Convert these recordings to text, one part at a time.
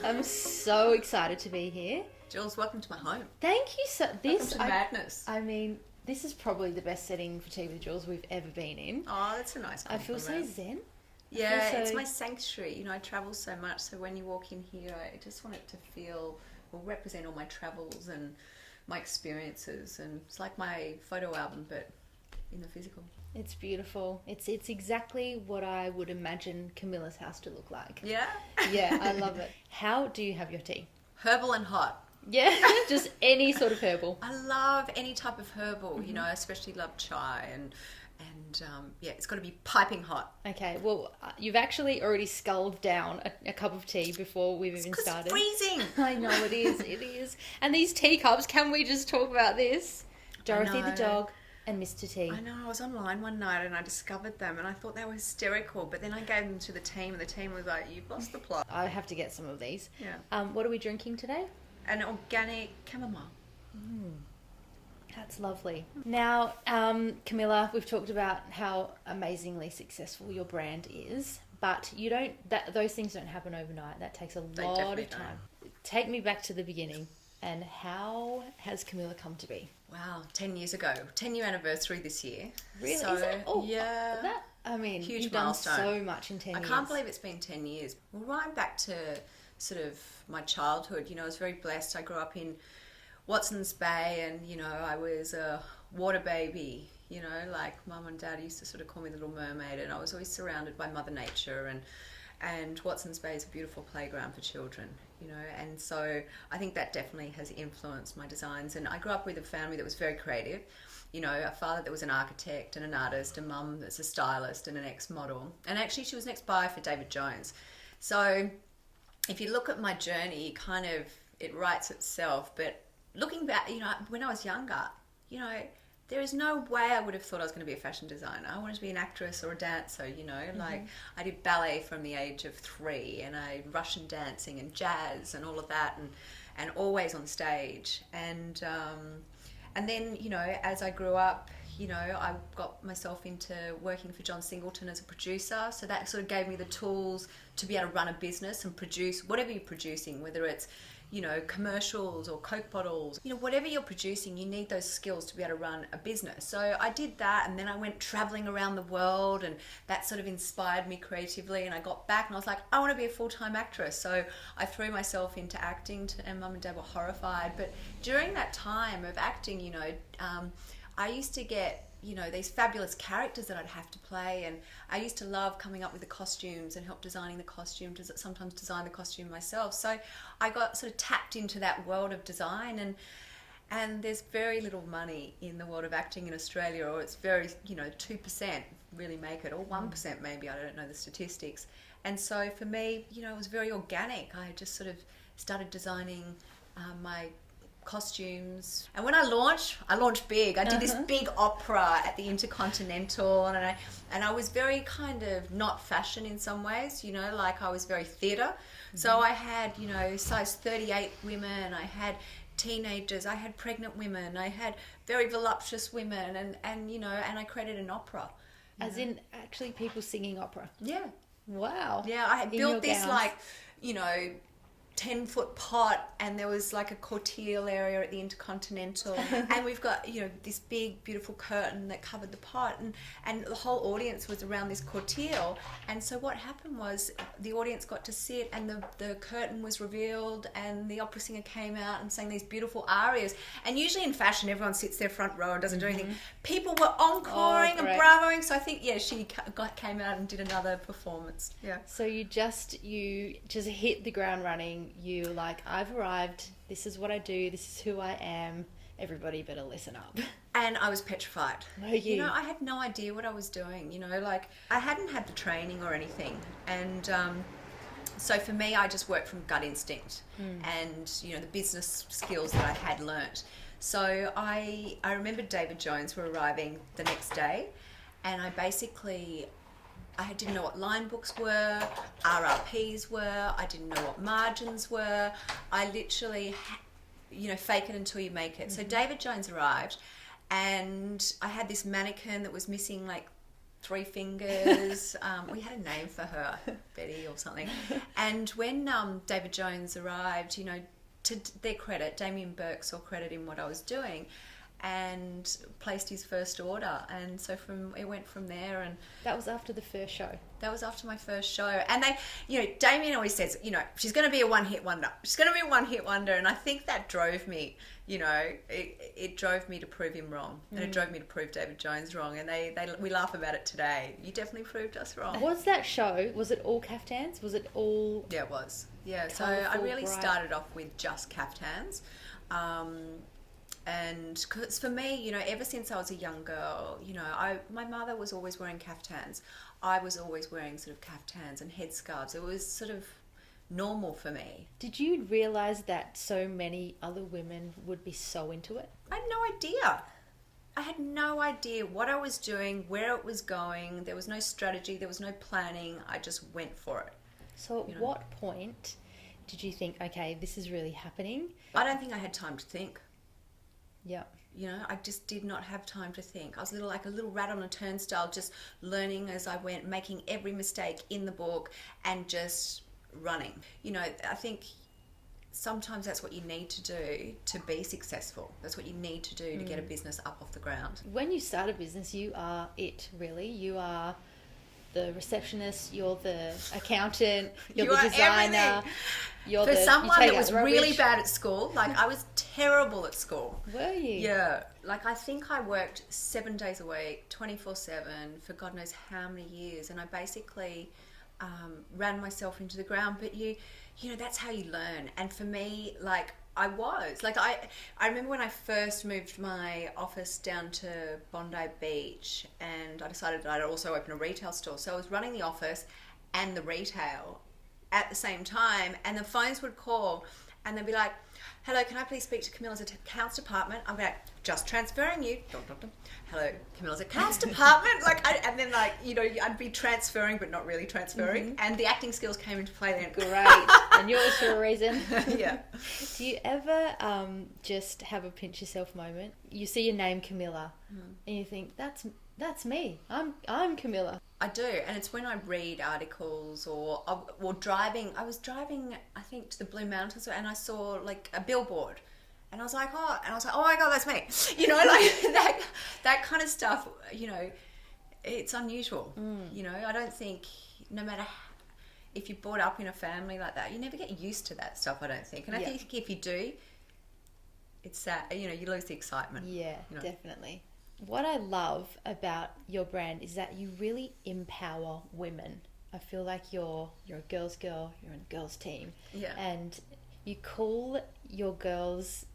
I'm so excited to be here. Jules, welcome to my home. Thank you so. Welcome to madness. I mean, this is probably the best setting for Tea with Jules we've ever been in. Oh, that's a nice compliment. I feel so zen. Yeah, it's my sanctuary. You know, I travel so much, so when you walk in here, I just want it to feel or represent all my travels and my experiences, and it's like my photo album, but in the physical. It's beautiful. It's exactly what I would imagine Camilla's house to look like. Yeah? Yeah, I love it. How do you have your tea? Herbal and hot. Yeah, just any sort of herbal. I love any type of herbal, you know, I especially love chai and yeah, it's got to be piping hot. Okay, well, you've actually already sculled down a cup of tea before we've even started. It's freezing. I know, it is. And these teacups, can we just talk about this? Dorothy the dog and Mr. T. I know, I was online one night and I discovered them and I thought they were hysterical, but then I gave them to the team and the team was like, you've lost the plot. I have to get some of these. Yeah. What are we drinking today? An organic chamomile. That's lovely. Now, Camilla, we've talked about how amazingly successful your brand is, but those things don't happen overnight. That takes a lot of time. Take me back to the beginning. And how has Camilla come to be? Wow, 10 years ago. 10-year anniversary this year. Really? So, is that? Oh, yeah. Huge Huge milestone. You've milestone. done so much in 10 years. I can't believe it's been 10 years. Well, right back to sort of my childhood, you know, I was very blessed. I grew up in Watson's Bay and, you know, I was a water baby, you know, like Mum and Dad used to sort of call me Little Mermaid, and I was always surrounded by Mother Nature, and Watson's Bay is a beautiful playground for children, you know, and so I think that definitely has influenced my designs. And I grew up with a family that was very creative, you know, a father that was an architect and an artist, a mum that's a stylist and an ex-model, and actually she was an ex-buyer for David Jones. So if you look at my journey, it writes itself. But looking back, you know, when I was younger, you know, there is no way I would have thought I was going to be a fashion designer. I wanted to be an actress or a dancer, you know, like I did ballet from the age of 3, and I Russian dancing and jazz and all of that, and always on stage. And then, you know, as I grew up, you know, I got myself into working for John Singleton as a producer. So that sort of gave me the tools to be able to run a business and produce whatever you're producing, whether it's, you know, commercials or Coke bottles, you know, whatever you're producing, you need those skills to be able to run a business. So I did that, and then I went traveling around the world, and that sort of inspired me creatively. And I got back and I was like, I want to be a full-time actress. So I threw myself into acting, and Mum and Dad were horrified. But during that time of acting, you know, I used to get, you know, these fabulous characters that I'd have to play, and I used to love coming up with the costumes and help designing the costume, sometimes design the costume myself. So I got sort of tapped into that world of design, and there's very little money in the world of acting in Australia, or it's very, you know, 2% really make it, or 1% maybe, I don't know the statistics. And so for me, you know, it was very organic. I just sort of started designing my costumes, and when I launched big. I did this big opera at the Intercontinental, and I was very kind of not fashion in some ways, you know, like I was very theatre. So I had, you know, size 38 women, I had teenagers, I had pregnant women, I had very voluptuous women, and you know, and I created an opera. As in actually people singing opera? Yeah. Wow. Yeah, I had built this gowns. Like, you know, 10-foot pot, and there was like a courtier area at the Intercontinental, and we've got, you know, this big beautiful curtain that covered the pot, and the whole audience was around this courtier. And so what happened was the audience got to sit, and the curtain was revealed, and the opera singer came out and sang these beautiful arias. And usually in fashion everyone sits their front row and doesn't do anything. People were encoring and bravoing. So I think, yeah, she came out and did another performance. Yeah. So you just hit the ground running. You were like, I've arrived, this is what I do, this is who I am, everybody better listen up. And I was petrified. You know, I had no idea what I was doing, you know, like I hadn't had the training or anything. And so for me, I just worked from gut instinct and, you know, the business skills that I had learnt. So I remember David Jones were arriving the next day, and I didn't know what line books were, RRPs were, I didn't know what margins were. I literally, you know, fake it until you make it. So David Jones arrived, and I had this mannequin that was missing like 3 fingers. We had a name for her, Betty or something. And when David Jones arrived, you know, to their credit, Damien Burke saw credit in what I was doing and placed his first order. And so it went from there. And that was after the first show. That was after my first show. And they, you know, Damien always says, you know, she's going to be a one-hit wonder. She's going to be a one-hit wonder. And I think that drove me, you know, it drove me to prove him wrong. And it drove me to prove David Jones wrong. And we laugh about it today. You definitely proved us wrong. Was that show, was it all caftans? Was it all... Yeah, it was. Yeah, so I really started off with just caftans. And cause for me, you know, ever since I was a young girl, you know, my mother was always wearing caftans. I was always wearing sort of caftans and headscarves. It was sort of normal for me. Did you realise that so many other women would be so into it? I had no idea. I had no idea what I was doing, where it was going. There was no strategy. There was no planning. I just went for it. So at what point did you think, okay, this is really happening? I don't think I had time to think. Yeah. You know, I just did not have time to think. I was like a little rat on a turnstile, just learning as I went, making every mistake in the book and just running. You know, I think sometimes that's what you need to do to be successful. That's what you need to do to get a business up off the ground. When you start a business, you are it, really. You are the receptionist, you're the accountant, you're the designer. For someone that was really bad at school, like I was terrible at school. Were you? Yeah. Like I think I worked 7 days a week, 24/7 for God knows how many years. And I basically ran myself into the ground. But you know, that's how you learn. And for me, like I remember when I first moved my office down to Bondi Beach and I decided that I'd also open a retail store. So I was running the office and the retail at the same time, and the phones would call and they'd be like, hello, can I please speak to Camilla's accounts department? I'm like, just transferring you. Hello, Camilla's accounts department. And then I'd be transferring but not really transferring. And the acting skills came into play then. Great. And yours for a reason. Yeah. Do you ever just have a pinch yourself moment? You see your name Camilla and you think, that's me. I'm Camilla. I do, and it's when I read articles or driving. I was driving, I think, to the Blue Mountains, and I saw like a billboard, and I was like, oh my God, that's me. You know, like that kind of stuff. You know, it's unusual. You know, I don't think no matter if you're brought up in a family like that, you never get used to that stuff. I don't think, and I think if you do, it's sad. You know, you lose the excitement. Yeah, you know? Definitely. What I love about your brand is that you really empower women. I feel like you're a girl's girl, you're on a girl's team. Yeah. And you call your girls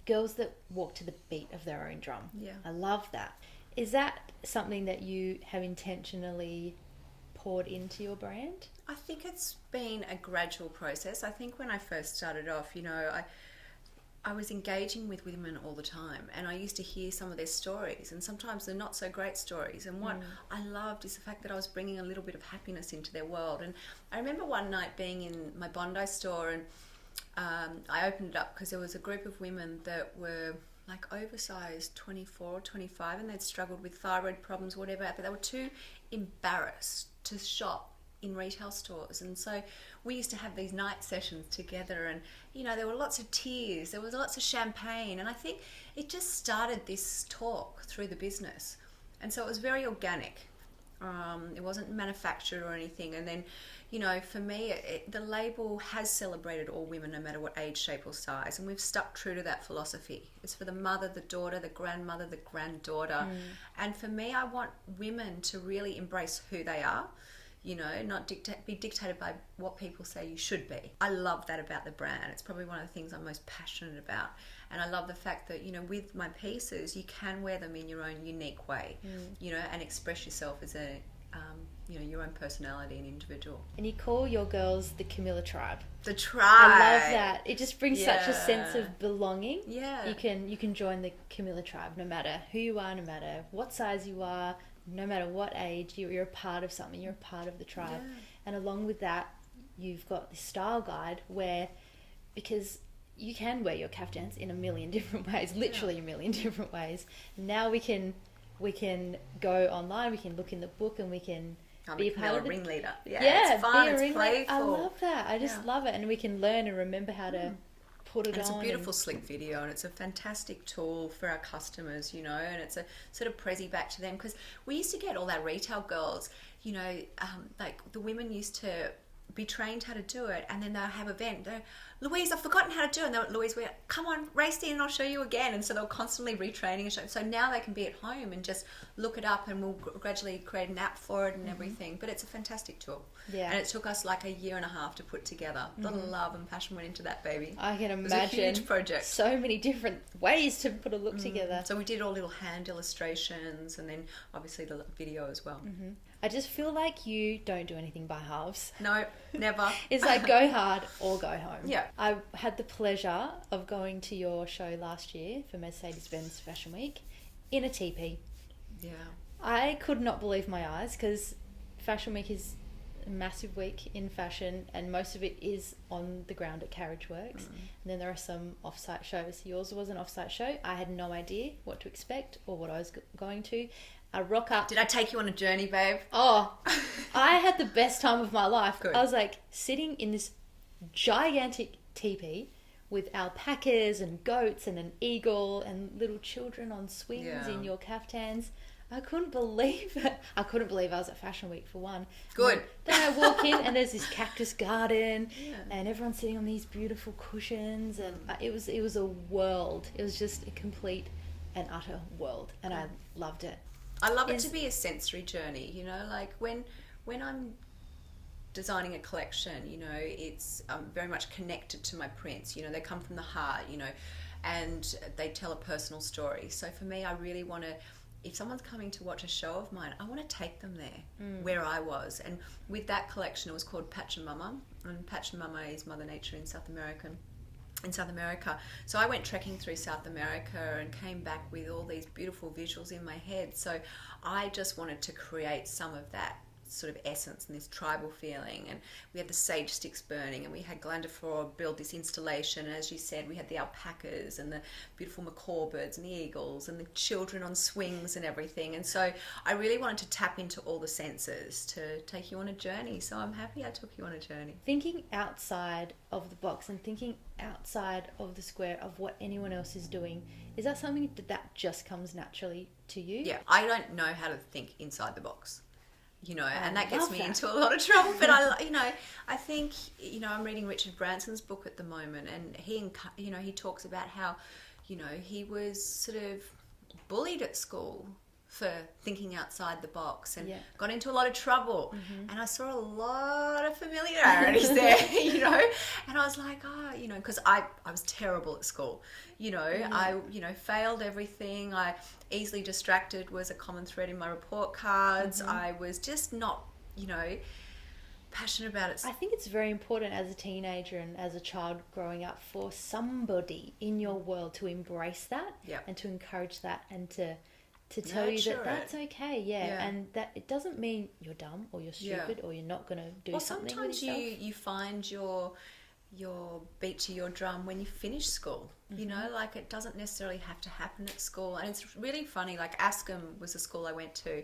that walk to the beat of their own drum. Yeah. I love that. Is that something that you have intentionally poured into your brand? I think it's been a gradual process. I think when I first started off, you know, I was engaging with women all the time, and I used to hear some of their stories, and sometimes they're not so great stories. And what I loved is the fact that I was bringing a little bit of happiness into their world. And I remember one night being in my Bondi store, and I opened it up because there was a group of women that were like oversized 24 or 25, and they'd struggled with thyroid problems, whatever, but they were too embarrassed to shop in retail stores. And so we used to have these night sessions together, and you know, there were lots of tears, there was lots of champagne, and I think it just started this talk through the business. And so it was very organic. It wasn't manufactured or anything. And then, you know, for me, the label has celebrated all women, no matter what age, shape or size, and we've stuck true to that philosophy. It's for the mother, the daughter, the grandmother, the granddaughter. And for me, I want women to really embrace who they are, you know, not be dictated by what people say you should be. I love that about the brand. It's probably one of the things I'm most passionate about. And I love the fact that, you know, with my pieces, you can wear them in your own unique way, you know, and express yourself as a, you know, your own personality and individual. And you call your girls the Camilla tribe. The tribe. I love that. It just brings such a sense of belonging. Yeah. You can join the Camilla tribe no matter who you are, no matter what size you are, no matter what age. You're a part of something. You're a part of the tribe. Yeah. And along with that, you've got this style guide where, because you can wear your caftans in a million different ways, literally a million different ways. Now we can we can go online, we can look in the book, and we can be a part of the ringleader. Yeah, it's fun, be a it's ringleader. playful. I love that. I just love it. And we can learn and remember how to put it and it's on. a beautiful slick video, and it's a fantastic tool for our customers, and it's a sort of prezi back to them, because we used to get all our retail girls, like the women used to be trained how to do it, and then they'll have an event. Louise, I've forgotten how to do it. And Louise, come on, race in and I'll show you again. And so they'll constantly retraining and show. So now they can be at home and just look it up, and we'll gradually create an app for it and everything. But it's a fantastic tool. Yeah. And it took us like a year and a half to put together. A lot of love and passion went into that baby. I can imagine. It was a huge project. So many different ways to put a look together. So we did all little hand illustrations, and then obviously the video as well. I just feel like you don't do anything by halves. No, never. It's like go hard or go home. Yeah. I had the pleasure of going to your show last year for Mercedes-Benz Fashion Week in a teepee. Yeah. I could not believe my eyes, because Fashion Week is a massive week in fashion, and most of it is on the ground at Carriage Works. And then there are some off-site shows. Yours was an off-site show. I had no idea what to expect or what I was going to. I rock up. Did I take you on a journey, babe? Oh, I had the best time of my life. Good. I was like sitting in this gigantic teepee with alpacas and goats and an eagle and little children on swings in your caftans. I couldn't believe it. I couldn't believe I was at Fashion Week, for one. Good. Then I walk in and there's this cactus garden and everyone's sitting on these beautiful cushions, and it was a world. It was just a complete and utter world, and I loved it. I love it to be a sensory journey, like when I'm designing a collection, it's very much connected to my prints. They come from the heart, and they tell a personal story. So for me, I really want to, if someone's coming to watch a show of mine, I want to take them there, where I was. And with that collection, it was called Pachamama, and Pachamama is Mother Nature in South America. So I went trekking through South America and came back with all these beautiful visuals in my head. So I just wanted to create some of that sort of essence and this tribal feeling. And we had the sage sticks burning, and we had Glandiflora build this installation. And as you said, we had the alpacas and the beautiful macaw birds and the eagles and the children on swings and everything. And so I really wanted to tap into all the senses to take you on a journey. So I'm happy I took you on a journey. Thinking outside of the box and thinking outside of the square of what anyone else is doing, is that something that just comes naturally to you? Yeah, I don't know how to think inside the box. And that gets me into a lot of trouble. But I think, I'm reading Richard Branson's book at the moment, and he talks about how, he was sort of bullied at school for thinking outside the box, and got into a lot of trouble. And I saw a lot of familiarities there, and I was like, because I was terrible at school. I failed everything. I easily distracted was a common thread in my report cards. I was just not, passionate about it. I think it's very important as a teenager and as a child growing up for somebody in your world to embrace that and to encourage that and to tell you that that's okay, and that it doesn't mean you're dumb or you're stupid or you're not going to do something with yourself. Sometimes you find your beat to your drum when you finish school. Like it doesn't necessarily have to happen at school. And it's really funny, like Ascombe was a school I went to,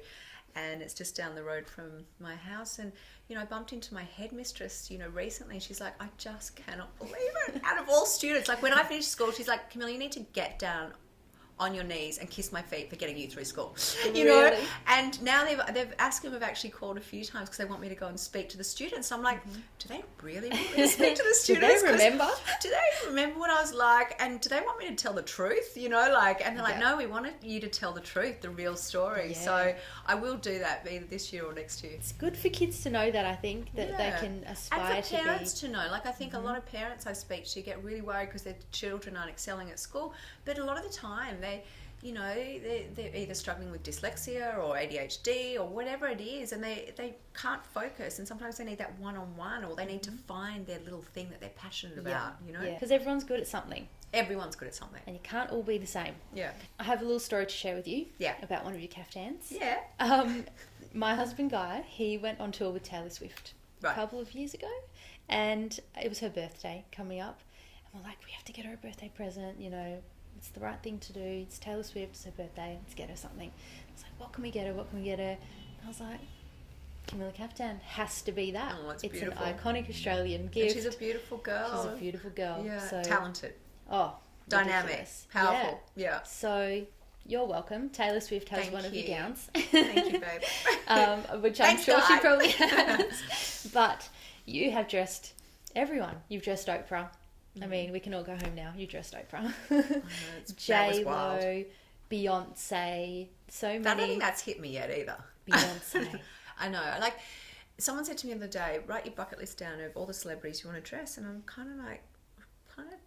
and it's just down the road from my house. And I bumped into my headmistress recently, and she's like, I just cannot believe it. Out of all students, like when I finished school, she's like, Camilla, you need to get down on your knees and kiss my feet for getting you through school, Really? And now they've asked him, have actually called a few times because they want me to go and speak to the students. I'm like, do they really want me to speak to the students? Do they remember? Do they remember what I was like? And do they want me to tell the truth? And they're like, no, we wanted you to tell the truth, the real story. So I will do that either this year or next year. It's good for kids to know that, I think, that they can aspire and for parents to to know. Like I think a lot of parents I speak to get really worried because their children aren't excelling at school, but a lot of the time they're either struggling with dyslexia or ADHD or whatever it is, and they can't focus, and sometimes they need that one-on-one, or they need to find their little thing that they're passionate about, because everyone's good at something. Everyone's good at something. And you can't all be the same. Yeah. I have a little story to share with you about one of your caftans. Yeah. My husband Guy, he went on tour with Taylor Swift a couple of years ago, and it was her birthday coming up, and we're like, we have to get her a birthday present, it's the right thing to do. It's Taylor Swift, it's her birthday, let's get her something. I was like, what can we get her? And I was like, Camilla Kaftan has to be that. Oh, it's beautiful. An iconic Australian gift. And she's a beautiful girl. She's a beautiful girl. Yeah, so, talented. Oh, dynamic, ridiculous. powerful. Yeah. So you're welcome. Taylor Swift has one of your gowns. Thank you, babe. Which I'm sure she probably has. But you have dressed everyone. You've dressed Oprah. I mean, we can all go home now. You dressed Oprah. J-Lo, Beyonce, so many. I don't think that's hit me yet either. Beyonce. I know. Like, someone said to me the other day, write your bucket list down of all the celebrities you want to dress, and I'm kind of like,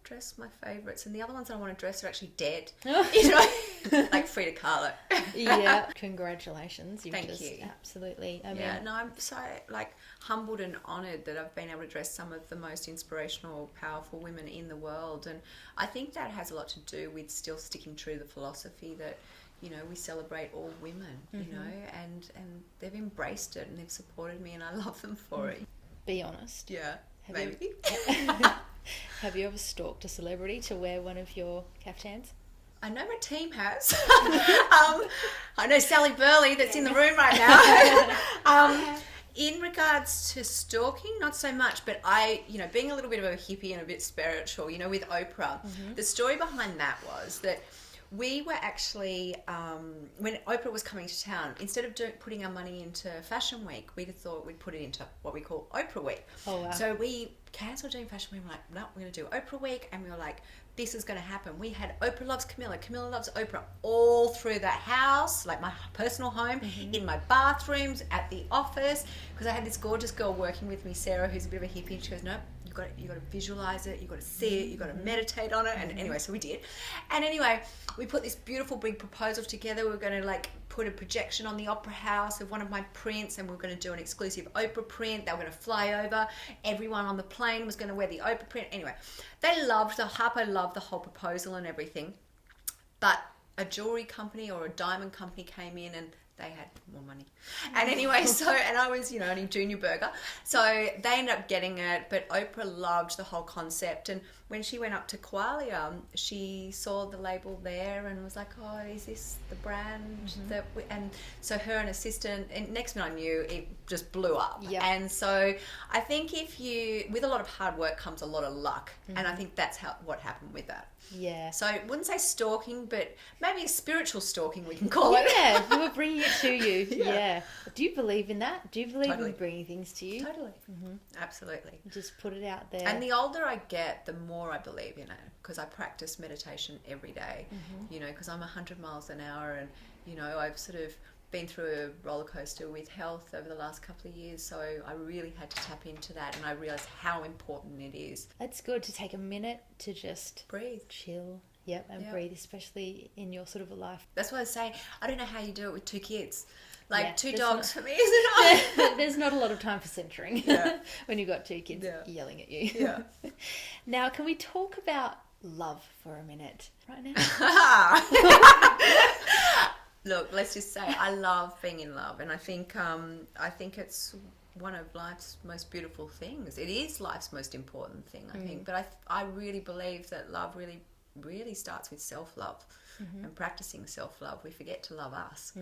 dress my favourites, and the other ones I want to dress are actually dead. You know, like Frida Kahlo. Yeah, congratulations. Thank you. Absolutely. I mean, no, I'm so like humbled and honoured that I've been able to dress some of the most inspirational, powerful women in the world, and I think that has a lot to do with still sticking true to the philosophy that, you know, we celebrate all women, you know, and they've embraced it and they've supported me, and I love them for it. Be honest. Yeah, Have maybe. Have you ever stalked a celebrity to wear one of your caftans? I know my team has. I know Sally Burley that's in the room right now. In regards to stalking, not so much, but I, you know, being a little bit of a hippie and a bit spiritual, you know, with Oprah, the story behind that was that we were actually, when Oprah was coming to town, instead of putting our money into Fashion Week, we thought we'd put it into what we call Oprah Week. Oh, wow. So we cancelled doing Fashion Week. We were like, no, we're going to do Oprah Week. And we were like, this is going to happen. We had Oprah Loves Camilla, Camilla Loves Oprah all through the house, like my personal home, in my bathrooms, at the office, because I had this gorgeous girl working with me, Sarah, who's a bit of a hippie, and she goes, no, you got to visualize it, you got to see it, you got to meditate on it. And anyway, so we did. And anyway, we put this beautiful big proposal together. We were going to like put a projection on the Opera House of one of my prints, and we were going to do an exclusive Oprah print. They were going to fly over. Everyone on the plane was going to wear the Oprah print. Anyway, Harpo loved the whole proposal and everything. But a jewelry company or a diamond company came in and they had more money. And anyway, and I was, you know, only junior burger. So they ended up getting it, but Oprah loved the whole concept. And when she went up to Qualia, she saw the label there and was like, oh, is this the brand that we, and so her and assistant, and next minute I knew, it just blew up. Yep. And so I think with a lot of hard work comes a lot of luck. And I think that's what happened with that. Yeah. So I wouldn't say stalking, but maybe spiritual stalking we can call it. Yeah, you were bringing it to you. Yeah. Do you believe in that? Do you believe in bringing things to you? Totally. Absolutely. Just put it out there. And the older I get, the more I believe in it, because I practice meditation every day, you know, because I'm 100 miles an hour, and, you know, I've sort of been through a roller coaster with health over the last couple of years, so I really had to tap into that, and I realised how important it is. It's good to take a minute to just breathe, chill, and breathe, especially in your sort of a life. That's what I was saying. I don't know how you do it with 2 kids. Like, 2 dogs for me, isn't it? There's not a lot of time for centering when you've got 2 kids yelling at you. Yeah. Now, can we talk about love for a minute right now? Look, let's just say I love being in love, and I think it's one of life's most beautiful things. It is life's most important thing, I think. But I really believe that love really starts with self-love and practicing self-love. We forget to love us,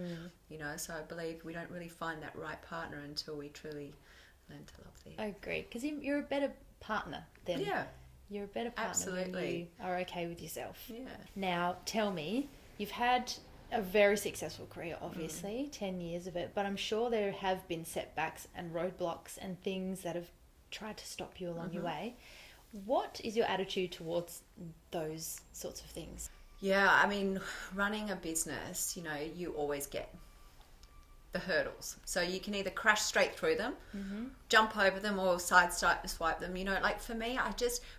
you know. So I believe we don't really find that right partner until we truly learn to love them. I agree, because you're a better partner then. Yeah. You're a better partner when you are okay with yourself. Yeah. Now, tell me, you've had a very successful career, obviously, 10 years of it, but I'm sure there have been setbacks and roadblocks and things that have tried to stop you along your way. What is your attitude towards those sorts of things? Yeah, I mean, running a business, you know, you always get the hurdles. So you can either crash straight through them, jump over them, or swipe them. You know, like for me,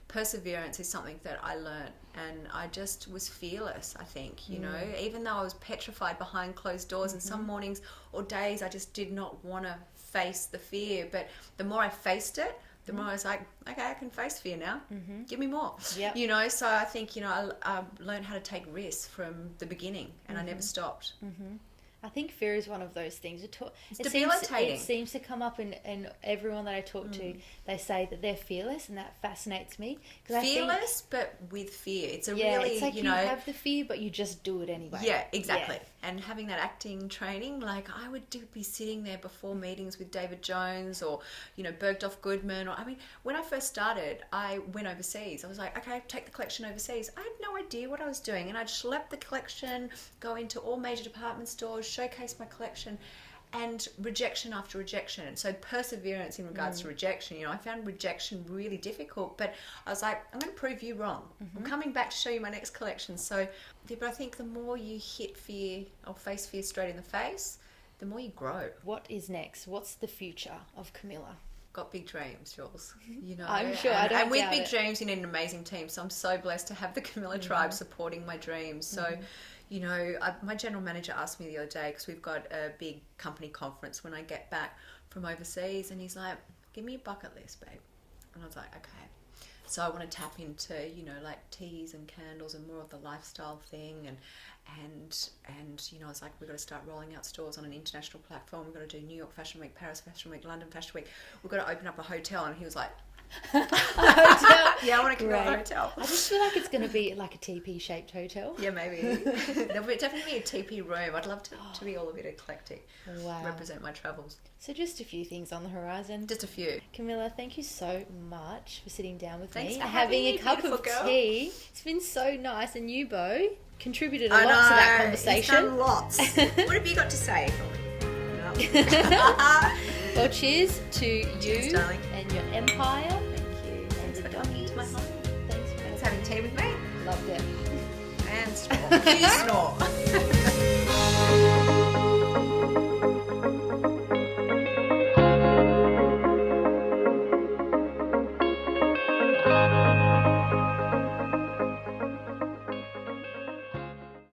perseverance is something that I learned, and I just was fearless, I think, you know, even though I was petrified behind closed doors, and some mornings or days I just did not want to face the fear. But the more I faced it, the more I was like, okay, I can face fear now. Give me more. Yep. You know, so I think, you know, I learned how to take risks from the beginning, and I never stopped. I think fear is one of those things. It's debilitating. It seems to come up in everyone that I talk to. They say that they're fearless, and that fascinates me. Fearless, but with fear. It's really, it's like you have the fear, but you just do it anyway. Yeah, exactly. Yeah. And having that acting training, like I would be sitting there before meetings with David Jones or, Bergdorf Goodman. Or, I mean, when I first started, I went overseas. I was like, okay, take the collection overseas. I had no idea what I was doing. And I'd schlep the collection, go into all major department stores, showcase my collection, and rejection after rejection. So perseverance in regards to rejection. I found rejection really difficult, but I was like, I'm going to prove you wrong. I'm coming back to show you my next collection. So, but I think the more you hit fear or face fear straight in the face, the more you grow. What is next? What's the future of Camilla? Got big dreams, Jules. I'm sure. And with big dreams, you need an amazing team. So I'm so blessed to have the Camilla tribe supporting my dreams. So, my general manager asked me the other day, because we've got a big company conference when I get back from overseas, and he's like, give me a bucket list, babe. And I was like, okay. So I want to tap into, like teas and candles and more of the lifestyle thing. And I was like, we've got to start rolling out stores on an international platform. We've got to do New York Fashion Week, Paris Fashion Week, London Fashion Week. We've got to open up a hotel. And he was like, hotel? Yeah, I want to go to a hotel. I just feel like it's going to be like a teepee-shaped hotel. Yeah, maybe. There'll definitely be a teepee room. I'd love to be all a bit eclectic. Wow. Represent my travels. So just a few things on the horizon. Just a few. Camilla, thank you so much for sitting down with Thanks me for and having a cup of tea. It's been so nice. And you, Bo, contributed a lot to that conversation. He's done lots. What have you got to say? Well, cheers to cheers, you darling. And your empire. Thank you. And the coming to my home. Thanks having tea with me. Loved it. And snore. You snore.